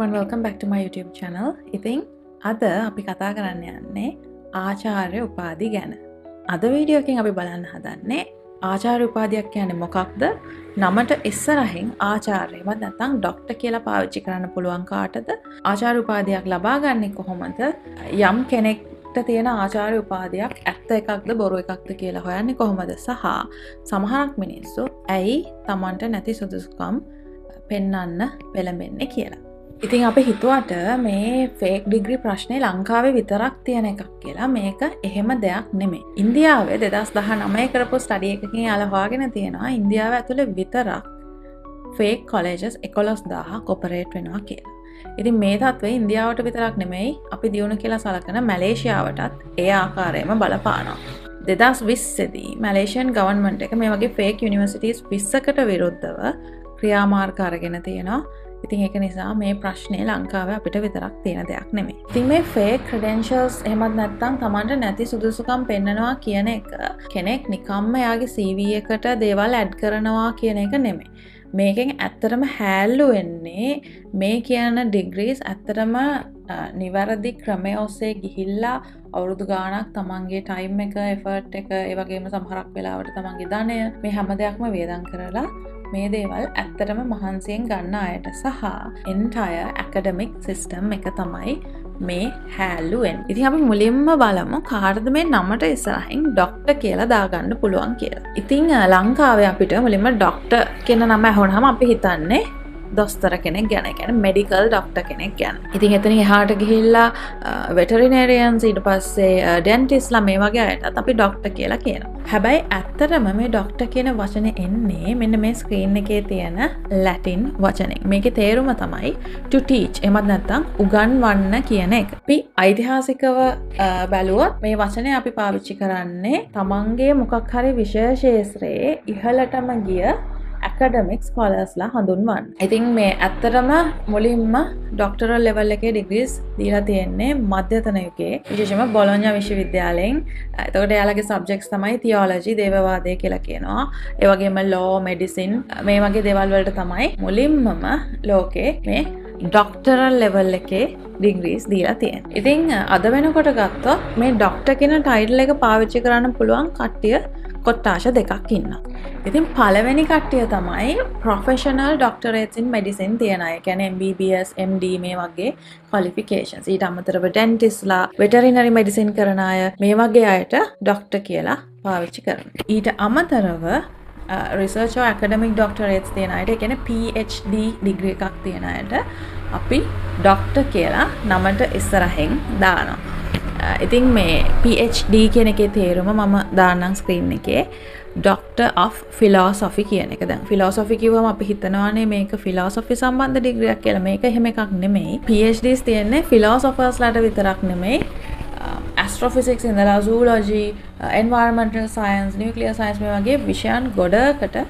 everyone, welcome back to my YouTube channel. ඉතින් අද අපි කතා කරන්න යන්නේ ආචාර්ය උපාධි ගැන. අද වීඩියෝ එකෙන් අපි බලන්න හදන්නේ ආචාර්ය උපාධියක් කියන්නේ මොකක්ද? නමට ඉස්සරහින් ආචාර්යවත් නැත්නම් ડોක්ටර් කියලා පාවිච්චි කරන්න පුළුවන් කාටද? ආචාර්ය උපාධියක් ලබා ගන්නේ කොහොමද? යම් කෙනෙක්ට තියෙන ආචාර්ය උපාධියක් ඇත්ත එකක්ද බොරු එකක්ද කියලා හොයන්නේ කොහොමද? සහ සමහරක් මිනිස්සු ඇයි Tamanට නැති සුදුසුකම් පෙන්වන්න පෙළඹෙන්නේ කියලා. ඉතින් අපි හිතුවට මේ ෆේක් ඩිග්‍රී ප්‍රශ්නේ ලංකාවේ විතරක් තියෙන එකක් කියලා. මේක එහෙම දෙයක් නෙමෙයි. ඉන්දියාවේ 2019 කරපු ස්ටඩි එකකින් යාලා හොයාගෙන තියෙනවා ඉන්දියාව ඇතුලේ විතරක් ෆේක් කොලෙජස් 11000ක් ඔපරේට් වෙනවා කියලා. ඉතින් මේ තත්ත්වය ඉන්දියාවට විතරක් නෙමෙයි අපි දියුණු කියලා සලකන මැලේසියාවටත් ඒ ආකාරයෙන්ම බලපානවා. 2020 දී මැලේසියන් ගවර්න්මන්ට් එක මේ වගේ ෆේක් යුනිවර්සිටිස් 20කට විරුද්ධව ක්‍රියාමාර්ග අරගෙන තියෙනවා. ඉතින් ඒක නිසා මේ ප්‍රශ්නේ ලංකාවේ අපිට විතරක් තියෙන දෙයක් නෙමෙයි. ඉතින් මේ ෆේක් ක්‍රෙඩෙන්ෂල්ස් එහෙමත් නැත්නම් Tamanට නැති සුදුසුකම් පෙන්නනවා කියන එක කෙනෙක් නිකම්ම යාගේ CV එකට දේවල් ඇඩ් කරනවා කියන එක නෙමෙයි. මේකෙන් ඇත්තටම හැල්ලු වෙන්නේ මේ කියන ඩිග්‍රීස් ඇත්තටම නිවැරදි ක්‍රමය ඔස්සේ ගිහිල්ලා අවුරුදු ගාණක් තමන්ගේ ටයිම් එක, එෆර්ට් එක, ඒ වගේම සමහරක් වෙලාවට තමන්ගේ ධනය මේ හැම දෙයක්ම වියදම් කරලා මේ දේවල් ඇත්තටම මහන්සියෙන් ගන්න අයට සහ entire academic system එක තමයි මේ හැල්ලු වෙන්නේ. ඉතින් අපි මුලින්ම බලමු කාටද මේ නමට ඉස්සරහින් ડોක්ටර් කියලා දාගන්න පුළුවන් කියලා. ඉතින් ලංකාවේ අපිට මුලින්ම ડોක්ටර් කියන නම අහුනහම අපි හිතන්නේ දොස්තර කෙනෙක් ගැන, කියන්නේ මෙඩිකල් ડોක්ටර් කෙනෙක් ගැන. ඉතින් එතනින් එහාට ගිහිල්ලා වෙටරිනරියන්ස්, ඊට පස්සේ ඩෙන්ටිස්ලා මේ වගේ අයටත් අපි ડોක්ටර් කියලා කියනවා. හැබැයි ඇත්තටම මේ ડોක්ටර් කියන වචනේ එන්නේ මෙන්න මේ ස්ක්‍රීන් එකේ තියෙන ලැටින් වචනෙන්. මේකේ තේරුම තමයි to teach. එහෙමත් නැත්නම් උගන්වන්න කියන එක. අපි ඓතිහාසිකව බැලුවොත් මේ වචනේ අපි පාවිච්චි කරන්නේ තමන්ගේ මොකක් හරි විෂය ශාස්ත්‍රයේ ඉහළටම ගිය academic scholars-ලා හඳුන්වන්න. ඉතින් මේ ඇත්තටම මුලින්ම ඩොක්ටරල් ලෙවල් එකේ ඩිග්‍රීස් දීලා තියෙන්නේ මධ්‍යතන යුගයේ විශේෂයෙන්ම බොලොඤ්ඤා විශ්වවිද්‍යාලයෙන්. එතකොට එයාලගේ සබ්ජෙක්ට්ස් තමයි තියොලොජි, දේවවාදය කියලා කියනවා. ඒ වගේම law, medicine මේ වගේ දේවල් වලට තමයි මුලින්මම ලෝකේ මේ ඩොක්ටරල් ලෙවල් එකේ ඩිග්‍රීස් දීලා තියෙනවා. ඉතින් අද වෙනකොට ගත්තොත් මේ ඩොක්ටර් කියන ටයිටල් එක පාවිච්චි කරන්න පුළුවන් කට්ටිය කොට්ටාශ දෙකක් ඉන්නවා. ඉතින් පළවෙනි කට්ටිය තමයි professional doctorates in medicine තියන අය. කියන්නේ MBBS, MD මේ වගේ qualifications. ඊට අමතරව dentistලා, veterinary medicine කරන අය මේ වගේ අයට doctor කියලා පාවිච්චි කරනවා. ඊට අමතරව research or academic doctorates තියන අයට, ඒ කියන්නේ PhD degree එකක් තියන අයට අපි doctor කියලා නමට ඉස්සරහින් දානවා. ඉතින් මේ PhD කියන එකේ තේරුම මම දාන්නම් ස්ක්‍රීන් එකේ. Doctor of Philosophy කියන එක. දැන් philosophy කිව්වම අපි හිතනවානේ මේක philosophy සම්බන්ධ ඩිග්‍රියක් කියලා. මේක එහෙම එකක් නෙමෙයි. PhDs තියෙන්නේ philosophers ලාට විතරක් නෙමෙයි. Astrophysics ඉඳලා zoology, environmental science, nuclear science මේ වගේ විෂයන් ගොඩකට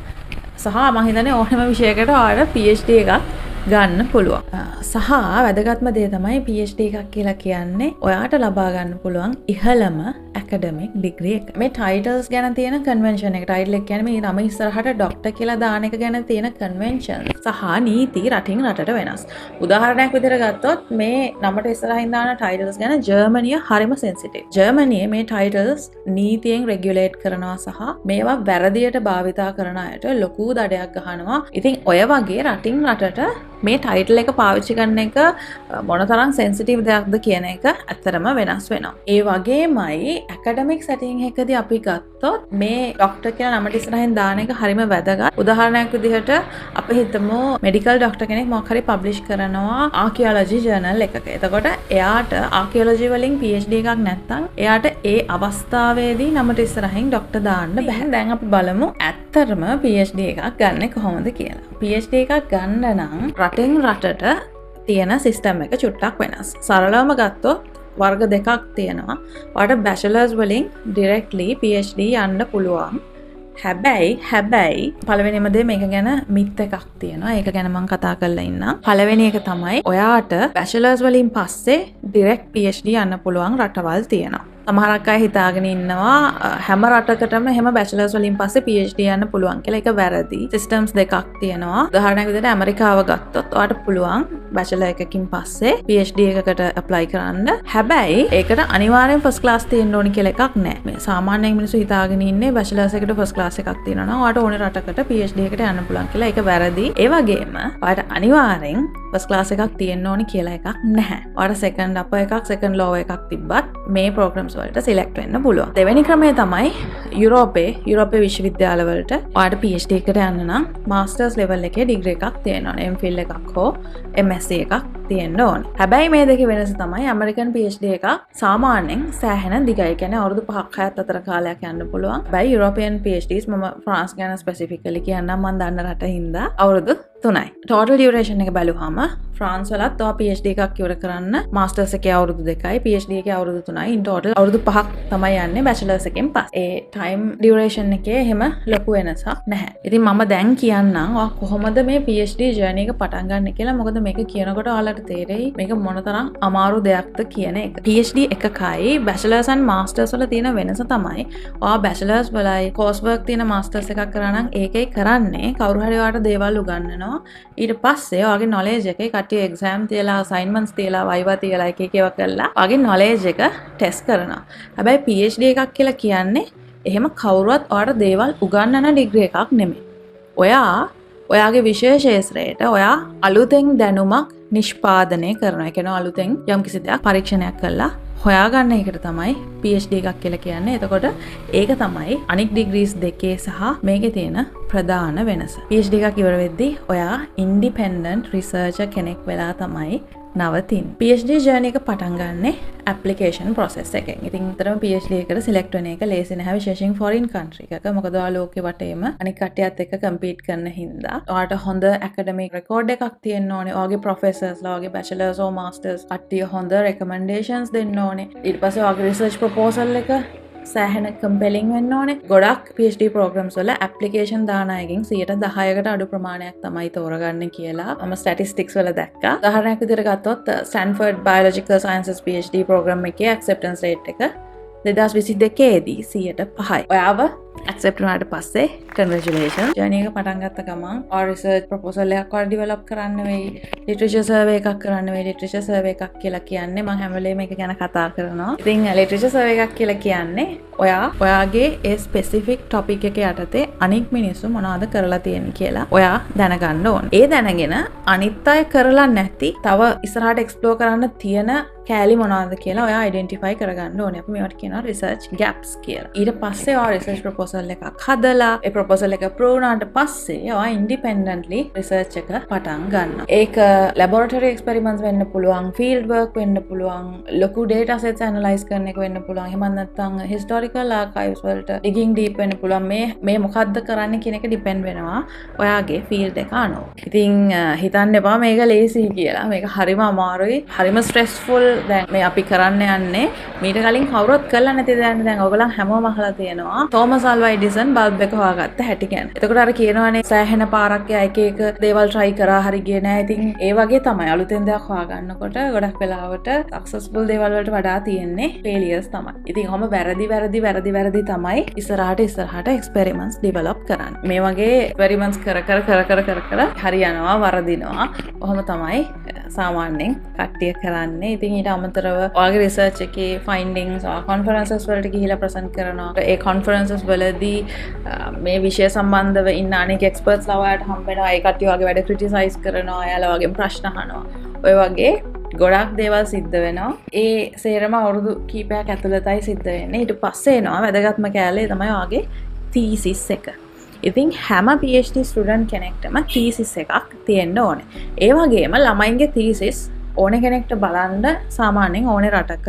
සහ මම හිතන්නේ ඕනෑම විෂයකට ඔයාලට PhD එකක් ගන්න පුළුවන්. සහ වැදගත්ම දේ තමයි PhD එකක් කියලා කියන්නේ ඔයාට ලබා ගන්න පුළුවන් ඉහළම academic degree එක. මේ titles ගැන තියෙන convention එක. title එක කියන්නේ මේ නම ඉස්සරහට doctor කියලා දාන එක ගැන තියෙන convention සහ නීති රටින් රටට වෙනස්. උදාහරණයක් විදිහට ගත්තොත් මේ නමට ඉස්සරහින් දාන titles ගැන ජර්මනිය හරිම sensitive. ජර්මනියේ මේ titles නීතියෙන් regulate කරනවා සහ මේවා වැරදියට භාවිතා කරන අයට ලොකු දඩයක් ගහනවා. ඉතින් ඔය වගේ රටින් රටට මේ ටයිටල් එක පාවිච්චි කරන එක මොනතරම් සෙන්සිටිව් දෙයක්ද කියන එක ඇත්තටම වෙනස් වෙනවා. ඒ වගේමයි ඇකඩමික් සෙටින් එකදී අපි ගත්තොත් මේ ડોක්ටර් කියලා නමට ඉස්සරහින් දාන එක හරිම වැදගත්. උදාහරණයක් විදිහට අපි හිතමු මෙඩිකල් ડોක්ටර් කෙනෙක් මොකක් හරි පබ්ලිෂ් කරනවා ආකියොලොජි ජර්නල් එකක. එතකොට එයාට ආකියොලොජි වලින් PhD එකක් නැත්නම් එයාට ඒ අවස්ථාවේදී නමට ඉස්සරහින් ડોක්ටර් දාන්න බෑ. දැන් අපි බලමු ඇත්තටම PhD එකක් ගන්න කොහොමද කියලා. PhD එකක් ගන්න නම් රටෙන් රටට තියෙන සිස්ටම් එක චුට්ටක් වෙනස්. සරලවම ගත්තොත් වර්ග දෙකක් තියෙනවා. ඔයාලට බැචලර්ස් වලින් ඩිරෙක්ට්ලි PhD යන්න පුළුවන්. හැබැයි පළවෙනිම දේ මේක ගැන මිත් එකක් තියෙනවා. ඒක ගැන මම කතා කරලා ඉන්නම්. පළවෙනි එක තමයි ඔයාට බැචලර්ස් වලින් පස්සේ ඩිරෙක්ට් PhD යන්න පුළුවන් රටවල් තියෙනවා. සමහරක් අය හිතාගෙන ඉන්නවා හැම රටකටම එහෙම බැචලර්ස් වලින් පස්සේ PhD යන්න පුළුවන් කියලා. ඒක වැරදි. සිස්ටම්ස් දෙකක් තියෙනවා. උදාහරණයක් විදිහට ඇමරිකාව ගත්තොත් ඔයාලට පුළුවන් බැචලර් එකකින් පස්සේ PhD එකකට apply කරන්න. හැබැයි ඒකට අනිවාර්යෙන් first class තියෙන්න ඕනි කියලා එකක් නැහැ. මේ සාමාන්‍යයෙන් මිනිස්සු හිතාගෙන ඉන්නේ බැචලර්ස් එකට first class එකක් තියෙනවා නම් ඔයාලට ඕනේ රටකට PhD එකට යන්න පුළුවන් කියලා. ඒක වැරදි. ඒ වගේම ඔයාලට අනිවාර්යෙන් first class එකක් තියෙන්න ඕනි කියලා එකක් නැහැ. ඔයාලට second upper එකක් second lower එකක් තිබ්බත් මේ programs වලට select වෙන්න පුළුවන්. දෙවෙනි ක්‍රමය තමයි යුරෝපයේ විශ්වවිද්‍යාලවලට ඔයාලට PhD එකට යන්න නම් masters level එකේ degree එකක් තියෙන්න ඕනේ. MPhil එකක් හෝ MSc එකක් තියෙන්න ඕනේ. හැබැයි මේ දෙකේ වෙනස තමයි American PhD එකක් සාමාන්‍යයෙන් සෑහෙන දිගයි. කියන්නේ අවුරුදු 5ක් 6ක් අතර කාලයක් යන්න පුළුවන්. හැබැයි European PhDs මම France ගැන specifically කියන්නම් මම දන්න රට හින්දා අවුරුදු 3යි. total duration එක බැලුවාම France වලත් ඔය PhD එකක් ඉවර කරන්න masters එකේ අවුරුදු 2යි PhD එකේ අවුරුදු 3යි. in total අවුරුදු 5ක් තමයි යන්නේ bachelors එකෙන් පස්සේ. ඒ time duration එකේ එහෙම ලොකු වෙනසක් නැහැ. ඉතින් මම දැන් කියන්නම් ඔය කොහොමද මේ PhD journey එක පටන් ගන්න කියලා. මොකද මේක කියනකොට ඔයාලට තේරෙයි මේක මොනතරම් අමාරු දෙයක්ද කියන එක. PhD එකකයි bachelors and masters වල තියෙන වෙනස තමයි ඔයා bachelors වලයි course work තියෙන masters එකක් කරා නම් ඒකේ කරන්නේ කවුරු හරි ඔයාලට දේවල් උගන්වනවා. ඊට පස්සේ ඔයාගේ knowledge එකේ කට්ටිය exam තියලා assignments තියලා viva තියලා එක ඒවා කරලා ඔයාගේ knowledge එක test කරනවා. හැබැයි PhD එකක් කියලා කියන්නේ එහෙම කවුරුවත් ඔයාලට දේවල් උගන්වන degree එකක් නෙමෙයි. ඔයාගේ විශේෂේත්‍රයට ඔයා අලුතෙන් දැනුමක් නිෂ්පාදනය කරනවා. ඒ කියන්නේ අලුතෙන් යම්කිසි දෙයක් පරීක්ෂණයක් කරලා හොයාගන්න එකට තමයි PhD එකක් කියලා කියන්නේ. එතකොට ඒක තමයි අනික් degrees දෙකේ සහ මේකේ තියෙන ප්‍රධාන වෙනස. PhD එකක් ඉවර වෙද්දී ඔයා independent researcher කෙනෙක් වෙලා තමයි නවතින්. PhD journey එක පටන් ගන්නෙ application process එකෙන්. ඉතින් උතරම PhD එකට select වෙන එක ලේසි නැහැ විශේෂයෙන් foreign country එකක. මොකද ඔයා ලෝකෙ වටේම අනික් කට්ටියත් එක්ක compete කරන හින්දා ඔයාට හොඳ academic record එකක් තියෙන්න ඕනේ. ඔයාගේ professors ලා ඔයාගේ bachelors or masters කට්ටිය හොඳ recommendations දෙන්න ඕනේ. ඊට පස්සේ ඔයාගේ research proposal එක සෑහෙන කම්පෙලිං වෙන්න ඕනේ. ගොඩක් PhD programs වල application දාන අයගෙන් 10%කට අඩු ප්‍රමාණයක් තමයි තෝරගන්නේ කියලා මම statistics වල දැක්කා. උදාහරණයක් විදිහට ගත්තොත් Stanford Biological Sciences PhD program එකේ acceptance rate එක 2022 දී 5%යි. ඔයාව accept වුණාට පස්සේ congratulations. journey එක පටන් ගත්ත ගමන් or research proposal එකක් ඔයාලා develop කරන්න වෙයි. literature survey එකක් කරන්න වෙයි. literature survey එකක් කියලා කියන්නේ මම හැම වෙලේම මේක ගැන කතා කරනවා. ඉතින් literature survey එකක් කියලා කියන්නේ ඔයාගේ ඒ specific topic එක යටතේ අනික් මිනිස්සු මොනවද කරලා තියෙන්නේ කියලා ඔයා දැනගන්න ඕන. ඒ දැනගෙන අනිත් අය කරලා නැති තව ඉස්සරහට explore කරන්න තියෙන කෑලි මොනවද කියලා ඔයා identify කරගන්න ඕනේ. අපි මේවට කියනවා research gaps කියලා. ඊට පස්සේ ඔයා research proposal එකක් හදලා ඒ proposal එක approve වුණාට පස්සේ ඔයා independently research එක පටන් ගන්නවා. ඒක laboratory experiments වෙන්න පුළුවන්, field work වෙන්න පුළුවන්, ලොකු data sets analyze කරන එක වෙන්න පුළුවන්. එහෙම නැත්නම් historical archives වලට digging deep වෙන්න පුළුවන්. මේ මොකද්ද කරන්නේ කියන එක depend වෙනවා ඔයාගේ field එක අනුව. ඉතින් හිතන්න එපා මේක ලේසි කියලා. මේක හරිම අමාරුයි, හරිම stressful. දැන් මේ අපි කරන්න යන්නේ මීට කලින් කවුරුත් කරලා නැති දෙයක්. දැන් ඔයගොල්ලන් හැමෝම අහලා තියෙනවා තෝමස් ආල්වා එඩිසන් බල්බ් එක හොයාගත්ත හැටි ගැන. එතකොට අර කියනවානේ සෑහෙන පාරක් එක එක දේවල් try කරා හරි ගියේ නැහැ. ඉතින් ඒ වගේ තමයි අලුතෙන් දෙයක් හොයාගන්නකොට ගොඩක් වෙලාවට successful දේවල් වලට වඩා තියෙන්නේ failures තමයි. ඉතින් ඔහම වැරදි තමයි ඉස්සරහට experiments develop කරන්නේ. මේ වගේ experiments කර හරි යනවා වරදිනවා. ඔහම තමයි සාමාන්‍යයෙන් කට්ටිය කරන්නේ. ඉතින් ඊට අමතරව ඔයාගේ රිසර්ච් එකේ ෆයින්ඩින්ග්ස් conferences වලට ගිහිලා ප්‍රසන්ට් කරනවා. ඒ conferences වලදී මේ විෂය සම්බන්ධව ඉන්න අනෙක් experts ලා ඔයාලට හම්බ වෙනවා. ඒ කට්ටිය ඔයාගේ වැඩ criticize කරනවා. එයාලා වගේ ප්‍රශ්න අහනවා. ඔය වගේ ගොඩක් දේවල් සිද්ධ වෙනවා. ඒ සේරම අවුරුදු කීපයක් ඇතුළතයි සිද්ධ වෙන්නේ. ඊට පස්සේ එනවා වැදගත්ම කෑල්ලේ තමයි ඔයාගේ thesis එක. ඉතින් හැම PhD student කෙනෙක්ටම thesis එකක් තියෙන්න ඕනේ. ඒ වගේම ළමයින්ගේ thesis ඕනේ කෙනෙක්ට බලන්න සාමාන්‍යයෙන් ඕනේ රටක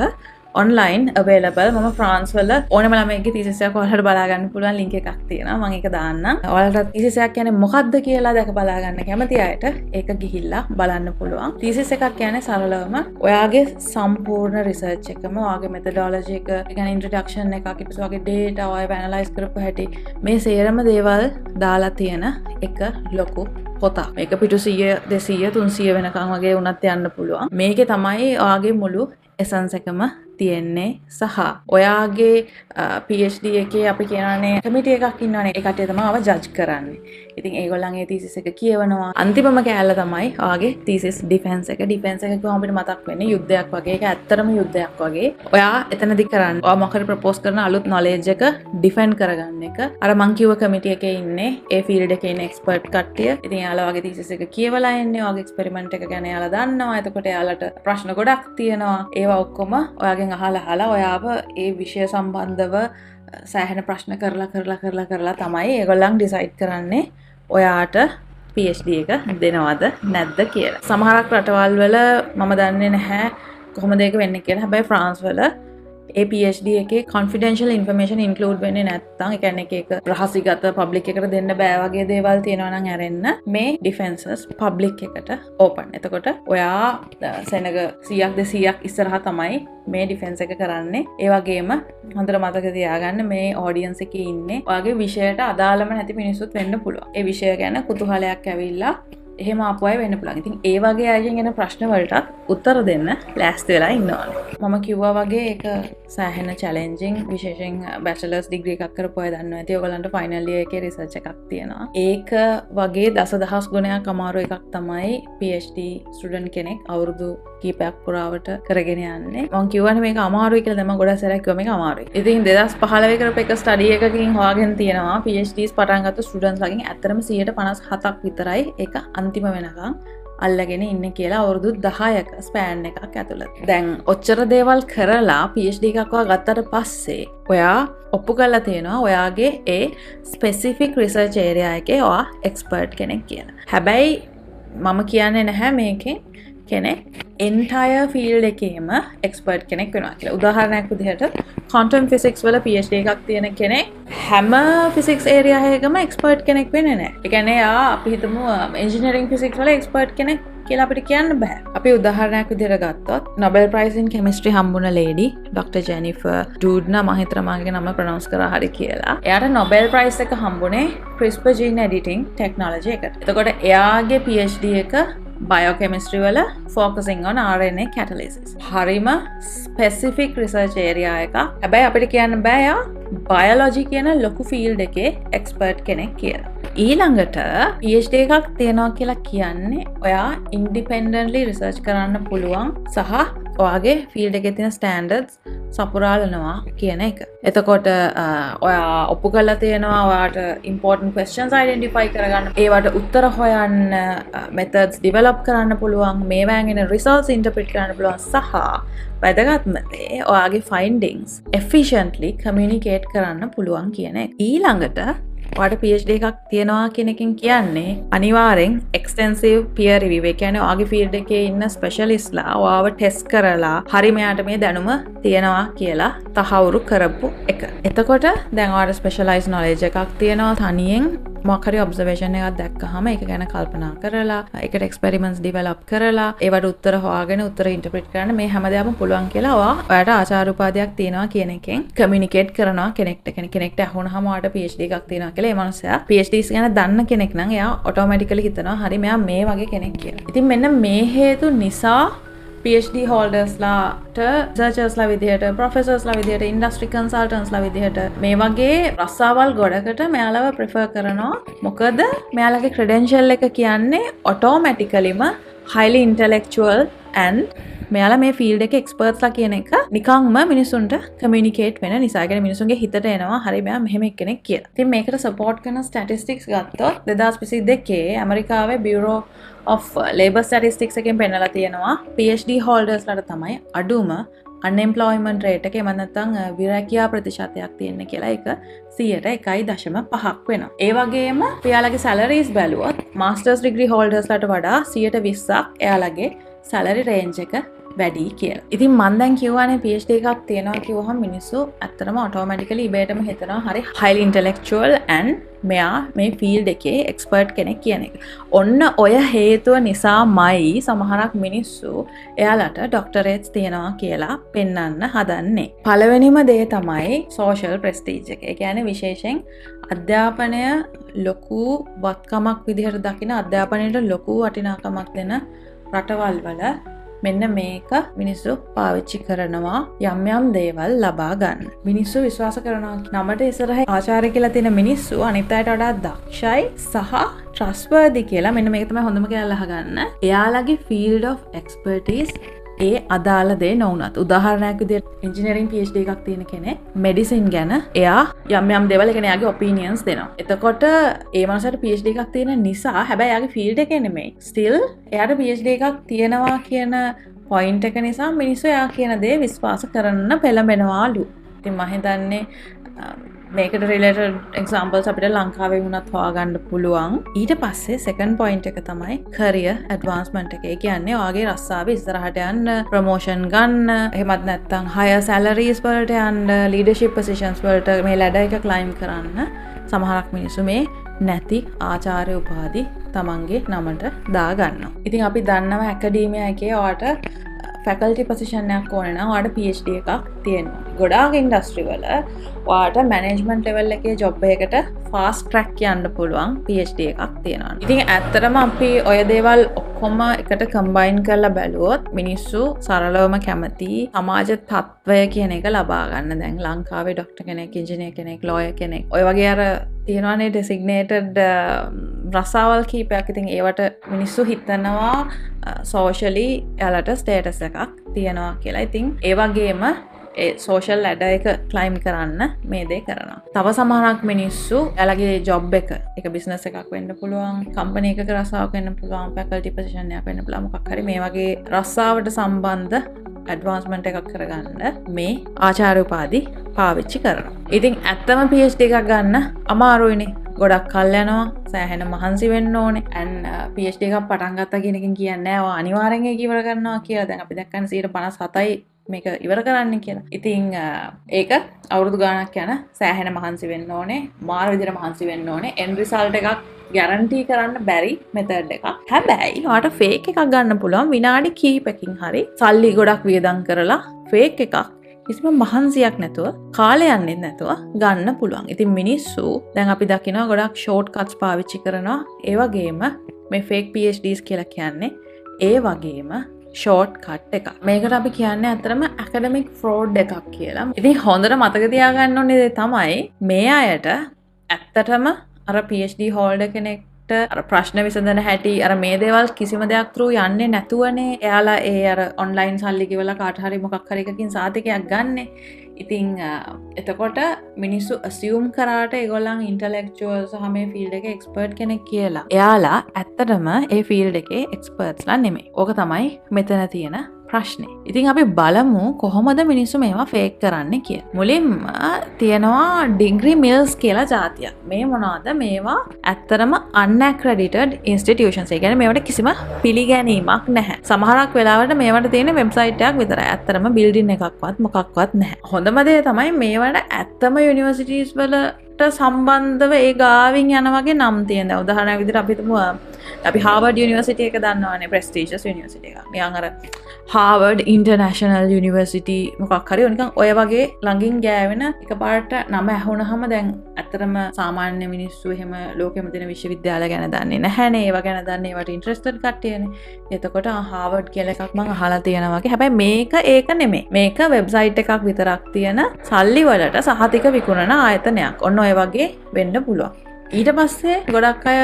online available. මම France වල ඕනම ළමයෙක්ගේ thesis එකක් ඔයාලට බලා ගන්න පුළුවන් link එකක් තියෙනවා. මම ඒක දාන්නම්. ඔයාලට thesis එකක් කියන්නේ මොකක්ද කියලා දැක බලා ගන්න කැමති අයට ඒක ගිහිල්ලා බලන්න පුළුවන්. thesis එකක් කියන්නේ සරලවම ඔයාගේ සම්පූර්ණ research එකම ඔයාගේ methodology එක, ඒ කියන්නේ introduction එකක්, ඊට පස්සේ ඔයාගේ data ඔයාව analyze කරපු හැටි මේ සේරම දේවල් දාලා තියෙන එක ලොකු පොතක්. මේක පිටු 100 200 300 වෙනකන් වගේ වුණත් යන්න පුළුවන්. මේකේ තමයි ඔයාගේ මුළු essence එකම තියෙන්නේ සහ ඔයාගේ PhD එකේ අපි කියනනේ කමිටි එකක් ඉන්නවනේ ඒ කට්ටිය තමයි ආව ජජ් කරන්නේ. ඉතින් ඒගොල්ලන්ගේ thesis එක කියවනවා. අන්තිමම කෑල්ල තමයි ඔයාගේ thesis defense එක. defense එක කිව්වම අපිට මතක් වෙන්නේ යුද්ධයක් වගේ. ඒක ඇත්තටම යුද්ධයක් වගේ. ඔයා එතනදි කරන්නේ ඔයා මොකද ප්‍රොපෝස් කරන අලුත් knowledge එක defend කරගන්න එක. අර මං කිව්ව කමිටි එකේ ඉන්නේ ඒ field එකේ ඉන්න expert කට්ටිය. ඉතින් එයාලා වගේ thesis එක කියවලා ඉන්නේ. ඔයාගේ experiment එක ගැන එයාලා දන්නවා. එතකොට එයාලට ප්‍රශ්න ගොඩක් තියෙනවා. ඒවා ඔක්කොම ඔයාගෙන් අහලා ඔයාව ඒ විෂය සම්බන්ධව සෑහෙන ප්‍රශ්න කරලා තමයි ඒගොල්ලන් ඩිසයිඩ් කරන්නේ ඔයාට PhD එක දෙනවද නැද්ද කියලා. සමහරක් රටවල් වල මම දන්නේ නැහැ කොහොමද ඒක වෙන්නේ කියලා. හැබැයි ෆ්‍රාන්ස් වල ඒ PhD එකේ confidential information include වෙන්නේ නැත්නම් ඒ කියන්නේ ඒක රහසිගත public එකට දෙන්න බෑ වගේ දේවල් තියෙනවා නම් ඇරෙන්න මේ defenses public එකට open. එතකොට ඔයා සෙනග 100ක් 200ක් ඉස්සරහා තමයි මේ ඩිෆෙන්ස් එක කරන්නේ. ඒ වගේම හොඳට මතක තියාගන්න මේ ඔඩියන්ස් එකේ ඉන්නේ ඔයාගේ විෂයට අදාළම නැති මිනිස්සුත් වෙන්න පුළුවන්. ඒ විෂය ගැන කුතුහලයක් ඇවිල්ලා එහෙම ආපු අය වෙන්න පුළුවන්. ඉතින් ඒ වගේ අයගෙන් එන ප්‍රශ්න වලටත් උත්තර දෙන්න ලෑස්ති වෙලා ඉන්න ඕනේ. මම කිව්වා වගේ ඒක සෑහෙන challenging විශේෂයෙන් bachelor's degree එකක් කරපු අය දන්නවා ඇති. ඔයගලන්ට final year එකේ research එකක් තියෙනවා. ඒක වගේ දසදහස් ගුණයක් අමාරු එකක් තමයි PhD student කෙනෙක් අවුරුදු කීපයක් පුරාවට කරගෙන යන්නේ. මම කියවනේ මේක අමාරුයි කියලා. දැන් මම ගොඩක් සැරයක් කිව්වා මේක අමාරුයි. ඉතින් 2015 කරපු එක ස්ටඩි එකකින් හොයාගෙන තියෙනවා PhDs පටන් ගත්ත ස්ටුඩන්ට්ස් ලගෙන් ඇත්තටම 157ක් විතරයි ඒක අන්තිම වෙනකන් අල්ලගෙන ඉන්නේ කියලා අවුරුදු 10ක ස්පෑන් එකක් ඇතුළත. දැන් ඔච්චර දේවල් කරලා PhD එකක් ගත්තට පස්සේ ඔයා ඔප්පු කරලා තියෙනවා ඔයාගේ ඒ ස්පෙસિෆික් රිසර්ච් ඒරියා එකේ ඔයා එක්ස්පර්ට් කෙනෙක් කියලා. හැබැයි මම කියන්නේ නැහැ මේකෙන් කෙනෙක් entire field එකේම expert කෙනෙක් වෙනවා කියලා. උදාහරණයක් විදිහට quantum physics වල PhD එකක් තියෙන කෙනෙක් හැම physics area එකකම expert කෙනෙක් වෙන්නේ නැහැ. ඒ කියන්නේ අපි හිතමු engineering physics වල expert කෙනෙක් කියලා අපිට කියන්න බෑ. අපි උදාහරණයක් විදිහට ගත්තොත් Nobel Prize in Chemistry හම්බුණ lady Dr. Jennifer Doudna මම හිතනවා මගේ නම pronounce කරා හරි කියලා. එයාට Nobel Prize එක හම්බුනේ CRISPR gene editing technology එකට. එතකොට එයාගේ PhD එක biochemistry වල focusing on RNA catalysis. හරිම specific research area එකක්. හැබැයි අපිට කියන්න බෑ යා biology කියන ලොකු field එකේ expert කෙනෙක් කියලා. ඊළඟට PhD එකක් තියනවා කියලා කියන්නේ ඔයා independently research කරන්න පුළුවන් සහ ඔයාගේ field එකේ තියෙන standards සපුරාලනවා කියන එක. එතකොට ඔයා ඔප්පු කරලා තියෙනවා ඔයාට important questions identify කරගන්න, ඒවට උත්තර හොයන්න methods develop කරන්න පුළුවන්, මේවාන් එන results interpret කරන්න පුළුවන් සහ වැදගත්ම දේ ඔයාගේ findings efficiently communicate කරන්න පුළුවන් කියන එක. ඊළඟට ඔයාට PhD එකක් තියනවා කියන එකෙන් කියන්නේ අනිවාර්යෙන් extensive peer review. ඒ කියන්නේ ඔයාගේ field එකේ ඉන්න specialistලා ඔයාව test කරලා හරි මෙයාට මේ දැනුම තියනවා කියලා තහවුරු කරපු එක. එතකොට දැන් ඔයාට specialized knowledge එකක් තියනවා තනියෙන් මොකක් හරි observation එකක් දැක්කහම ඒක ගැන කල්පනා කරලා ඒකට experiments develop කරලා ඒවට උත්තර හොයාගෙන උත්තර interpret කරන්න මේ හැමදේම පුළුවන් කියලා ඔයාට ආචාර්ය උපාධියක් තියනවා කියන එකෙන් communicate කරනවා කෙනෙක්ට අහුනහම ඔයාට PhD එකක් තියනවා කියලා ඒ මනුස්සයා PhDs ගැන දන්න කෙනෙක් නම් එයා automatically හිතනවා හරි මෙයා මේ වගේ කෙනෙක් කියලා. ඉතින් මෙන්න මේ හේතු නිසා PhD holders-ලාට researchers-ලා විදිහට professors-ලා විදිහට industry consultants-ලා විදිහට මේ වගේ රස්සාවල් ගොඩකට මෙයාලව prefer කරනවා. මොකද මෙයාලගේ credential එක කියන්නේ automaticallyම highly intellectual and මෙයාලා මේ field එකේ experts-ලා කියන එක නිකන්ම මිනිසුන්ට communicate වෙන නිසා. ඒ කියන්නේ මිනිසුන්ගේ හිතට එනවා හරි මෙයා මෙහෙම කෙනෙක් කියලා. ඉතින් මේකට support කරන statistics ගත්තොත් 2022 ඇමරිකාවේ Bureau of Labor Statistics එකෙන් පෙන්නලා තියෙනවා PhD holders ලාට තමයි අඩුම unemployment rate එක එමන් නැත්නම් විරැකියා ප්‍රතිශතයක් තියෙන කියලා. ඒක 101.5ක් වෙනවා. ඒ වගේම එයාලගේ salaries බැලුවොත් masters degree holders ලාට වඩා 120ක් එයාලගේ salary range එක වැඩි කියලා. ඉතින් මම දැන් කියවනේ PhD එකක් තියනවා කිව්වහම මිනිස්සු ඇත්තටම automatically ඉබේටම හිතනවා හරි highly intellectual and මෙයා මේ field එකේ expert කෙනෙක් කියන එක. ඔන්න ඔය හේතුව නිසාමයි සමහරක් මිනිස්සු එයාලට doctorates තියනවා කියලා පෙන්වන්න හදන්නේ. පළවෙනිම දේ තමයි social prestige එක. ඒ කියන්නේ විශේෂයෙන් අධ්‍යාපනය ලොකු වත්කමක් විදිහට දකින අධ්‍යාපනයට ලොකු වටිනාකමක් දෙන රටවල් වල මෙන්න මේක මිනිස්සු පාවිච්චි කරනවා යම් යම් දේවල් ලබා ගන්න. මිනිස්සු විශ්වාස කරනවා නමට ඉස්සරහ ආචාර්ය කියලා තියෙන මිනිස්සු අනිත් අයට වඩා දක්ෂයි සහ trustworthy කියලා. මෙන්න මේක තමයි හොඳම කියලා අහගන්න. එයාලගේ field of expertise ඒ අදාළ දේ නොවුනත් උදාහරණයක් විදිහට engineering PhD එකක් තියෙන කෙනෙක් medicine ගැන එයා යම් යම් දේවල් ගැන එයාගේ opinions දෙනවා. එතකොට ඒ මනසට PhD එකක් තියෙන නිසා හැබැයි එයාගේ field එකේ නෙමෙයි. still එයාට PhD එකක් තියෙනවා කියන point එක නිසා මිනිස්සු එයා කියන දේ විශ්වාස කරන්න පෙළඹෙනවාලු. ඉතින් මම හිතන්නේ මේකට related examples අපිට ලංකාවේ වුණත් හොයාගන්න පුළුවන්. ඊට පස්සේ second point එක තමයි career advancement එක. ඒ කියන්නේ ඔයාගේ රස්සාවේ ඉස්සරහට යන්න, promotion ගන්න, එහෙමත් නැත්නම් higher salaries වලට යන්න, leadership positions වලට මේ ladder එක climb කරන්න සමහරක් මිනිස්සු මේ නැති ආචාර්ය උපාධි තමන්ගේ නමට දාගන්නවා. ඉතින් අපි දන්නවා academia එකේ ඔයාට faculty position එකක් ඕන නම් ඔයාට PhD එකක් තියෙනවා. ගොඩාක් industry වල ඔයාට management level එකේ job එකකට fast track යන්න පුළුවන් PhD එකක් තියෙනවා. ඉතින් ඇත්තටම අපි ඔය දේවල් ඔක්කොම එකට combine කරලා බැලුවොත් මිනිස්සු සරලවම කැමති සමාජ තත්ත්වය කියන එක ලබා ගන්න. දැන් ලංකාවේ doctor කෙනෙක්, engineer කෙනෙක්, lawyer කෙනෙක් ඔය වගේ අර තියෙනවානේ designated රසාවල් කීපයක්. ඉතින් ඒවට මිනිස්සු හිතනවා socially එයාලට status එකක් තියෙනවා කියලා. ඉතින් ඒ වගේම ඒ social ladder එක climb කරන්න මේ දේ කරනවා. තව සමහරක් මිනිස්සු එයාලගේ job එක business එකක් වෙන්න පුළුවන්, company එකක රස්සාවක් වෙන්න පුළුවන්, faculty position එකක් වෙන්න පුළුවන්, මොකක් හරි මේ වගේ රස්සාවට සම්බන්ධ advancement එකක් කරගන්න මේ ආචාර්ය උපාධි පාවිච්චි කරනවා. ඉතින් ඇත්තම PhD එකක් ගන්න අමාරුයිනේ. ගොඩක් කල් යනවා, සෑහෙන මහන්සි වෙන්න ඕනේ. and PhD එකක් පටන් ගත්තා කියන එකෙන් කියන්නේ නැහැ ඔය අනිවාර්යෙන් ඒක ඉවර කරනවා කියලා. දැන් අපි දැක්කන්නේ 57යි මේක ඉවර කරන්න කියලා. ඉතින් ඒක අවුරුදු ගාණක් යන සෑහෙන මහන්සි වෙන්න ඕනේ. මාර විදිහට මහන්සි වෙන්න ඕනේ. end result එකක් ගැරන්ටී කරන්න බැරි මෙතඩ් එකක්. හැබැයි ඔයාට ෆේක් එකක් ගන්න පුළුවන් විනාඩි කිහිපකින් හරි. සල්ලි ගොඩක් වියදම් කරලා ෆේක් එකක් කිසිම මහන්සියක් නැතුව කාලය යන්නේ නැතුව ගන්න පුළුවන්. ඉතින් මිනිස්සු දැන් අපි දකිනවා ගොඩක් ෂෝට් කට්ස් පාවිච්චි කරනවා. ඒ වගේම මේ ෆේක් PhDs කියලා කියන්නේ ඒ වගේම ෂෝට් කට් එකක්. මේකට අපි කියන්නේ අතරම ඇකඩමික් ෆ්‍රෝඩ් එකක් කියලා. ඉතින් හොඳට මතක තියාගන්න ඕනේ දේ තමයි මේ අයට ඇත්තටම අර PhD holder කෙනෙක්ට අර ප්‍රශ්න විසඳන හැටි අර මේ දේවල් කිසිම දෙයක් through යන්නේ නැතුවනේ එයාලා ඒ අර online සල්ලි ගෙවලා කාට හරි මොකක් හරි එකකින් සාතිකයක් ගන්නෙ. ඉතින් එතකොට මිනිස්සු assume කරාට ඒගොල්ලන් intellectual සහ මේ field එකේ expert කෙනෙක් කියලා. එයාලා ඇත්තටම ඒ field එකේ expertsලා නෙමෙයි. ඕක තමයි මෙතන තියෙන ප්‍රශ්නේ. ඉතින් අපි බලමු කොහොමද මිනිස්සු මේවා ෆේක් කරන්නේ කියලා. මුලින්ම තියෙනවා degree mills කියලා જાතියක්. මේ මොනවාද? මේවා ඇත්තටම unaccredited institutions. ඒ කියන්නේ මේවට කිසිම පිළිගැනීමක් නැහැ. සමහරක් වෙලාවට මේවට තියෙන වෙබ්සයිට් එකක් විතරයි. ඇත්තටම building එකක්වත් මොකක්වත් නැහැ. හොඳම දේ තමයි මේවට ඇත්තම universities වලට සම්බන්ධව ඒ ගාවින් යන වගේ නම් තියෙන. උදාහරණයක් විදිහට අපි හිතමු අපි Harvard University එක දන්නවනේ prestigious university එකක්. නිකන් අර Harvard International University මොකක් හරි නිකන් ඔය වගේ ළඟින් ගෑවෙන එකපාරට නම ඇහුනහම දැන් ඇත්තටම සාමාන්‍ය මිනිස්සු එහෙම ලෝකෙම තියෙන විශ්වවිද්‍යාල ගැන දන්නේ නැහැනේ. ඒවා ගැන දන්නේ ඒවට ඉන්ට්‍රෙස්ටඩ් කට්ටියනේ. එතකොට Harvard කියලා එකක් මම අහලා තියෙනවා වගේ. හැබැයි මේක ඒක නෙමෙයි. මේක වෙබ්සයිට් එකක් විතරක් තියෙන සල්ලි වලට සහතික විකුණන ආයතනයක්. ඔන්න ඔය වගේ වෙන්න පුළුවන්. ඊට පස්සේ ගොඩක් අය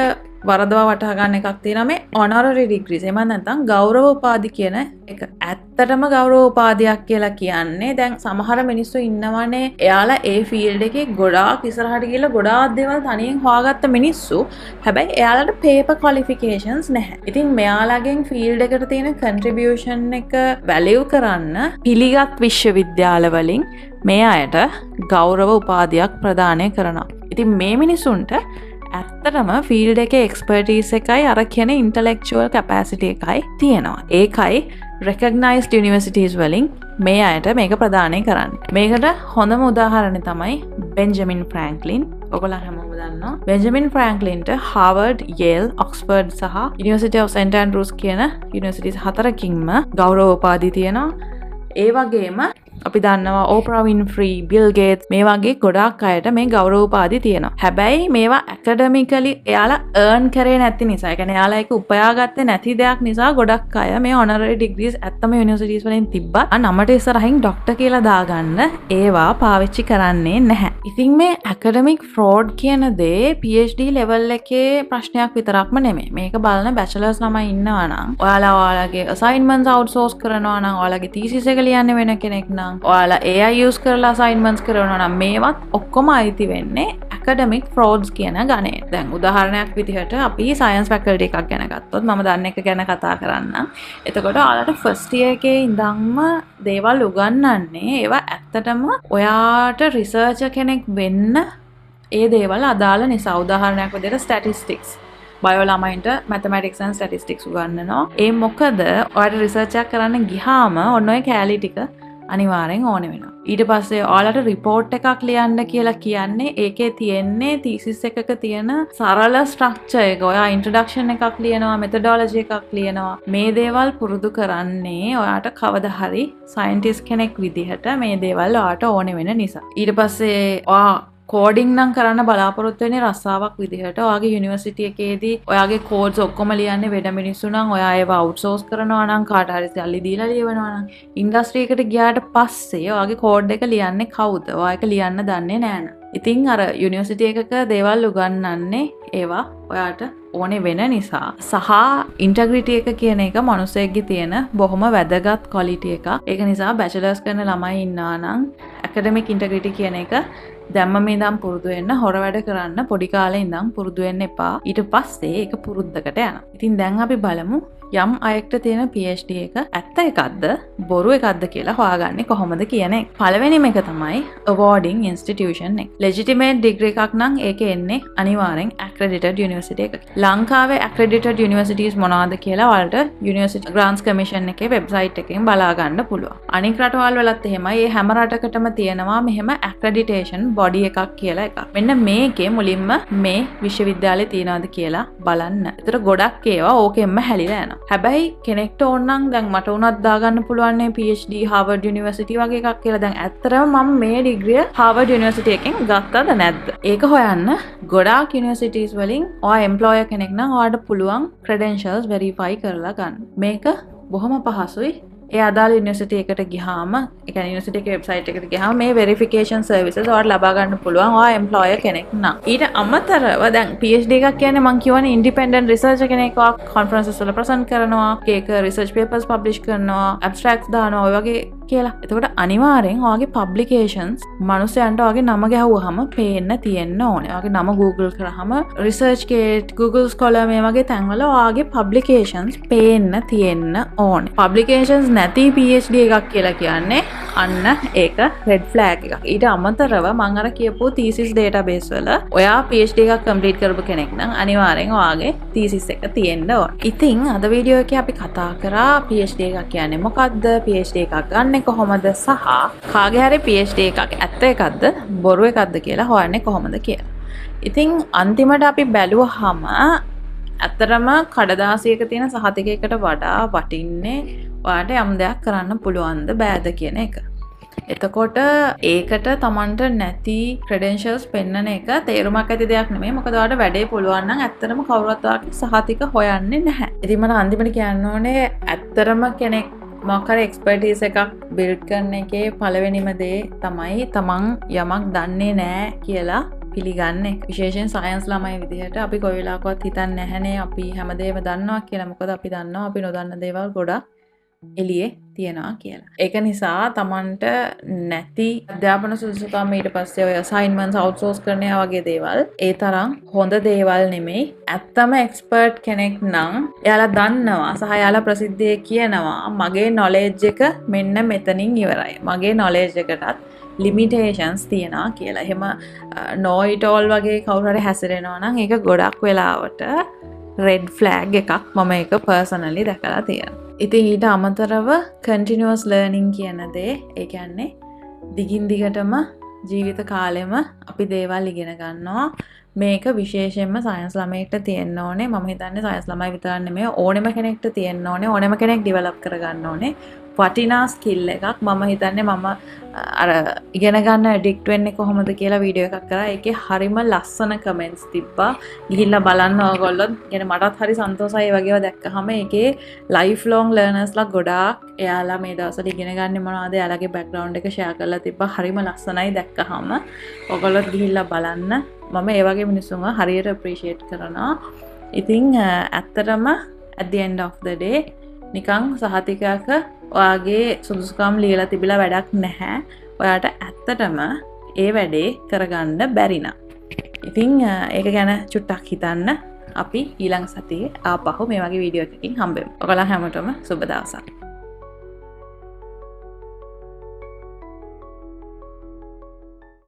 වරදවා වටහා ගන්න එකක් තියෙනවා මේ honorary degrees. එහෙම නැත්නම් ගෞරව උපාධි කියන එක. ඇත්තටම ගෞරව උපාධියක් කියලා කියන්නේ දැන් සමහර මිනිස්සු ඉන්නවනේ එයාලා ඒ field එකේ ගොඩාක් ඉස්සරහට ගිහලා ගොඩාක් දේවල් තනියෙන් හොයාගත්ත මිනිස්සු. හැබැයි එයාලට paper qualifications නැහැ. ඉතින් මෙයාලගෙන් field එකට තියෙන contribution එක value කරන්න පිළිගත් විශ්වවිද්‍යාල වලින් මේ අයට ගෞරව උපාධියක් ප්‍රදානය කරනවා. ඉතින් මේ මිනිසුන්ට ඇත්තටම ෆීල්ඩ් එකේ එක්ස්පර්ටීස් එකයි අර කියන ඉන්ටලෙක්චුවල් කැපැසිටි එකයි තියෙනවා. ඒකයි recognized universities වලින් මේ අයට මේක ප්‍රදානය කරන්නේ. මේකට හොඳම උදාහරණය තමයි බෙන්ජමින් ෆ්‍රැන්ක්ලින්. ඔයගොල්ලෝ හැමෝම දන්නවා. බෙන්ජමින් ෆ්‍රැන්ක්ලින්ට Harvard, Yale, Oxford සහ University of St Andrews කියන universities හතරකින්ම ගෞරව උපාධි තියෙනවා. ඒ වගේම අපි දන්නවා ඕප්‍රා වින්ෆ්‍රී, බිල් ගේට්ස් මේ වගේ ගොඩාක් අයට මේ ගෞරව උපාධි තියෙනවා. හැබැයි මේවා ඇකඩමිකලි එයාලා earn කරේ නැති නිසා, ඒ කියන්නේ එයාලා ඒක උපයාගත්තේ නැති දෙයක් නිසා ගොඩක් අය මේ honorary degrees ඇත්තම යුනිවර්සිටිස් වලින් තිබ්බත් නමට ඉස්සරහින් ડોක්ටර් කියලා දාගන්න ඒවා පාවිච්චි කරන්නේ නැහැ. ඉතින් මේ academic fraud කියන දේ PhD level එකේ ප්‍රශ්නයක් විතරක්ම නෙමෙයි. මේක බලන bachelors ළමයි ඉන්නවා නම් ඔයාලගේ assignments outsource කරනවා නම්, ඔයාලගේ thesis එක ලියන්න වෙන කෙනෙක් නම්, ඔයාලා AI use කරලා assignments කරනවා නම් මේවත් ඔක්කොම අයිති වෙන්නේ academic frauds කියන ගණේ. දැන් උදාහරණයක් විදිහට අපි science faculty එකක් ගැන ගත්තොත් මම දන්න එක ගැන කතා කරන්නම්. එතකොට ඔයාලට first year එකේ ඉඳන්ම දේවල් උගන්වන්නේ ඒවා ඇත්තටම ඔයාට researcher කෙනෙක් වෙන්න ඒ දේවල් අදාළ නිසා. උදාහරණයක් විදිහට statistics බයෝ ළමයින්ට mathematics and statistics උගන්වනවා. ඒ මොකද ඔයාලට research එකක් කරන්න ගියාම ඔන්න ඔය කැලී ටික අනිවාර්යෙන් ඕනේ වෙනවා. ඊට පස්සේ ඔයාලට report එකක් ලියන්න කියලා කියන්නේ ඒකේ තියෙන්නේ thesis එකක තියෙන සරල structure එක. ඔයා introduction එකක් ලියනවා, methodology එකක් ලියනවා. මේ දේවල් පුරුදු කරන්නේ ඔයාට කවදා හරි scientist කෙනෙක් විදිහට මේ දේවල් ඔයාට ඕනේ වෙන නිසා. ඊට පස්සේ ඔයා කෝඩිං නම් කරන්න බලාපොරොත්තු වෙන්නේ රස්සාවක් විදිහට. ඔයාගේ යුනිවර්සිටි එකේදී ඔයාගේ කෝඩ්ස් ඔක්කොම ලියන්නේ වෙන මිනිස්සු නම් ඔයා ඒවා අවුට්සෝස් කරනවා නම් කාට හරි සල්ලි දීලා ලියවනවා නම් ඉන්ඩස්ට්‍රි එකට ගියාට පස්සේ ඔයාගේ කෝඩ් එක ලියන්නේ කවුද? ඔයා ඒක ලියන්න දන්නේ නැහැ නේද? ඉතින් අර යුනිවර්සිටි එකක දේවල් උගන්වන්නේ ඒවා ඔයාට ඕනේ වෙන නිසා සහ ඉන්ටග්‍රිටි එක කියන එක මනුස්සයෙක්ගේ තියෙන බොහොම වැදගත් ක්වොලිටි එකක්. ඒක නිසා බැචලර්ස් කරන ළමයි ඉන්නවා නම් ඇකඩමික් ඉන්ටග්‍රිටි කියන එක දැම්මම ඉඳන් පුරුදු වෙන්න, හොර වැඩ කරන්න පොඩි කාලේ ඉඳන් පුරුදු වෙන්න එපා. ඊට පස්සේ ඒක පුරුද්දකට යනවා. ඉතින් දැන් අපි බලමු යම් අයෙක්ට තියෙන PhD එක ඇත්ත එකක්ද බොරු එකක්ද කියලා හොයාගන්නේ කොහොමද කියන එක. පළවෙනිම එක තමයි awarding institution එක. legitimate degree එකක් නම් ඒකේ එන්නේ අනිවාර්යෙන් accredited university එකක. ලංකාවේ accredited universities මොනවද කියලා ඔයාලට University Grants Commission එකේ website එකෙන් බලා ගන්න පුළුවන්. අනික් රටවල් වලත් එහෙමයි. මේ හැම රටකටම තියෙනවා මෙහෙම accreditation body එකක් කියලා එකක්. මෙන්න මේකේ මුලින්ම මේ විශ්වවිද්‍යාලේ තියනවාද කියලා බලන්න. ඒතර ගොඩක් ඒවා ඕකෙන්ම හැලිලා යනවා. හැබැයි කෙනෙක්ට ඕන නම් දැන් මට උනත් දාගන්න පුළුවන් නේ PhD Harvard University වගේ එකක් කියලා. දැන් ඇත්තටම මම මේ ඩිග්‍රිය Harvard University එකෙන් ගත්තද නැද්ද? ඒක හොයන්න ගොඩාක් universities වලින් ඔයා employer කෙනෙක් නම් ඔයාට පුළුවන් credentials verify කරලා ගන්න. මේක බොහොම පහසුයි. ඒ අදාළ යුනිවර්සිටි එකට ගියාම, ඒ කියන්නේ යුනිවර්සිටි එකේ වෙබ්සයිට් එකට ගියාම මේ වෙරිෆිකේෂන් සර්විසස් ඔයාලට ලබා ගන්න පුළුවන් ඔයා එම්ප්ලොයර් කෙනෙක් නම්. ඊට අමතරව දැන් PhD එකක් කියන්නේ මම කියවනේ ඉන්ඩිපෙන්ඩන්ට් රිසර්චර් කෙනෙක් ඔයා කොන්ෆරන්සස් වල ප්‍රසන්ට් කරනවා, ඒක රිසර්ච් පේපර්ස් පබ්ලිෂ් කරනවා, ඇබ්ස්ට්‍රැක්ට්ස් දානවා, ඔය වගේ කියලා. එතකොට අනිවාර්යෙන් ඔයාගේ පබ්ලිකේෂන්ස් මනුස්සයන්ට ඔයාගේ නම ගැහුවාම පේන්න තියෙන්න ඕනේ. ඔයාගේ නම Google කරාම ResearchGate, Google Scholar මේ වගේ තැන්වල ඔයාගේ පබ්ලිකේෂන්ස් පේන්න තියෙන්න ඕනේ. පබ්ලිකේෂන්ස් නැති PhD එකක් කියලා කියන්නේ අන්න ඒක රෙඩ් ෆ්ලෑග් එකක්. ඊට අමතරව මම අර කියපු thesis database වල ඔයා PhD එකක් කම්ප්ලීට් කරපු කෙනෙක් නම් අනිවාර්යෙන් ඔයාගේ thesis එක තියෙන්න ඕනේ. ඉතින් අද වීඩියෝ එකේ අපි කතා කරා PhD එකක් කියන්නේ මොකක්ද, PhD එකක් ගන්න කොහොමද සහ කාගේ හරි PhD එකක් ඇත්ත එකක්ද බොරු එකක්ද කියලා හොයන්නේ කොහොමද කියලා. ඉතින් අන්තිමට අපි බැලුවහම ඇත්තටම කඩදාසියක තියෙන සහතිකයකට වඩා වටින්නේ ඔයාට යම් දෙයක් කරන්න පුළුවන්ද බෑද කියන එක. එතකොට ඒකට Tamanට නැති credentials පෙන්නන එක තේරුමක් ඇති දෙයක් නෙමෙයි. මොකද ඔයාට වැඩේ පුළුවන් නම් ඇත්තටම කවුරුත් ඔයාගේ සහතික හොයන්නේ නැහැ. ඉතින් මම අන්තිමට කියන්න ඕනේ ඇත්තටම කෙනෙක් මොකක් හරි එක්ස්පර්ටයිස් එකක් බිල්ඩ් කරන එකේ පළවෙනිම දේ තමයි තමන් යමක් දන්නේ නැහැ කියලා පිළිගන්න එක. විශේෂයෙන් සයන්ස් ළමයි විදිහට අපි කොයි වෙලාවකවත් හිතන්නේ නැහනේ අපි හැමදේම දන්නවා කියලා. මොකද අපි දන්නවා අපි නොදන්න දේවල් ගොඩක් එළියේ තියනවා කියලා. ඒක නිසා තමන්ට නැති අධ්‍යාපන සුදුසුකම් ඊට පස්සේ ඔය assignments outsource කරන වගේ දේවල් ඒ තරම් හොඳ දේවල් නෙමෙයි. ඇත්තම එක්ස්පර්ට් කෙනෙක් නම් එයාලා දන්නවා සහ එයාලා ප්‍රසිද්ධියේ කියනවා මගේ knowledge එක මෙන්න මෙතනින් ඉවරයි. මගේ knowledge එකටත් limitations තියනවා කියලා. එහෙම know it all වගේ කවුරු හරි හැසිරෙනවා නම් ඒක ගොඩක් වෙලාවට red flag එකක්. මම ඒක personally දැකලා තියෙනවා. ඉතින් ඊට අමතරව continuous learning කියන දේ, ඒ කියන්නේ දිගින් දිගටම ජීවිත කාලෙම අපි දේවල් ඉගෙන ගන්නවා. මේක විශේෂයෙන්ම සයන්ස් ළමයෙක්ට තියෙන්න ඕනේ. මම හිතන්නේ සයන්ස් ළමයි විතරක් නෙමෙයි ඕනෙම කෙනෙක්ට තියෙන්න ඕනේ. ඕනෙම කෙනෙක් ඩෙවලොප් කරගන්න ඕනේ. වටිනා ස්කිල් එකක්. මම හිතන්නේ මම අර ඉගෙන ගන්න ඇඩික්ට් වෙන්නේ කොහොමද කියලා වීඩියෝ එකක් කරා. ඒකේ හරිම ලස්සන කමෙන්ට්ස් තිබ්බා. ගිහිල්ලා බලන්න ඕගොල්ලොත්. يعني මටත් හරි සන්තෝෂයි ඒ වගේව දැක්කහම ඒකේ ලයිෆ් ලොන්ග් ලර්නර්ස්ලා ගොඩාක් එයාලා මේ දවස්වල ඉගෙන ගන්න මොනවද එයාලගේ බෑග්ග්‍රවුන්ඩ් එක ෂෙයා කරලා තිබ්බා. හරිම ලස්සනයි දැක්කහම. ඕගොල්ලොත් ගිහිල්ලා බලන්න. මම ඒ වගේ මිනිස්සුන්ව හරියට අප්‍රීෂিয়েට් කරනවා. ඉතින් ඇත්තටම at the end of the day නිකන් සහතිකයක ඔයාගේ සුදුසුකම් ලියලා තිබිලා වැඩක් නැහැ. ඔයාට ඇත්තටම ඒ වැඩේ කරගන්න බැරි නම්. ඉතින් ඒක ගැන චුට්ටක් හිතන්න. අපි ඊළඟ සතියේ ආපහු මේ වගේ වීඩියෝ එකකින් හම්බෙමු. ඔයාලා හැමෝටම සුබ දවසක්.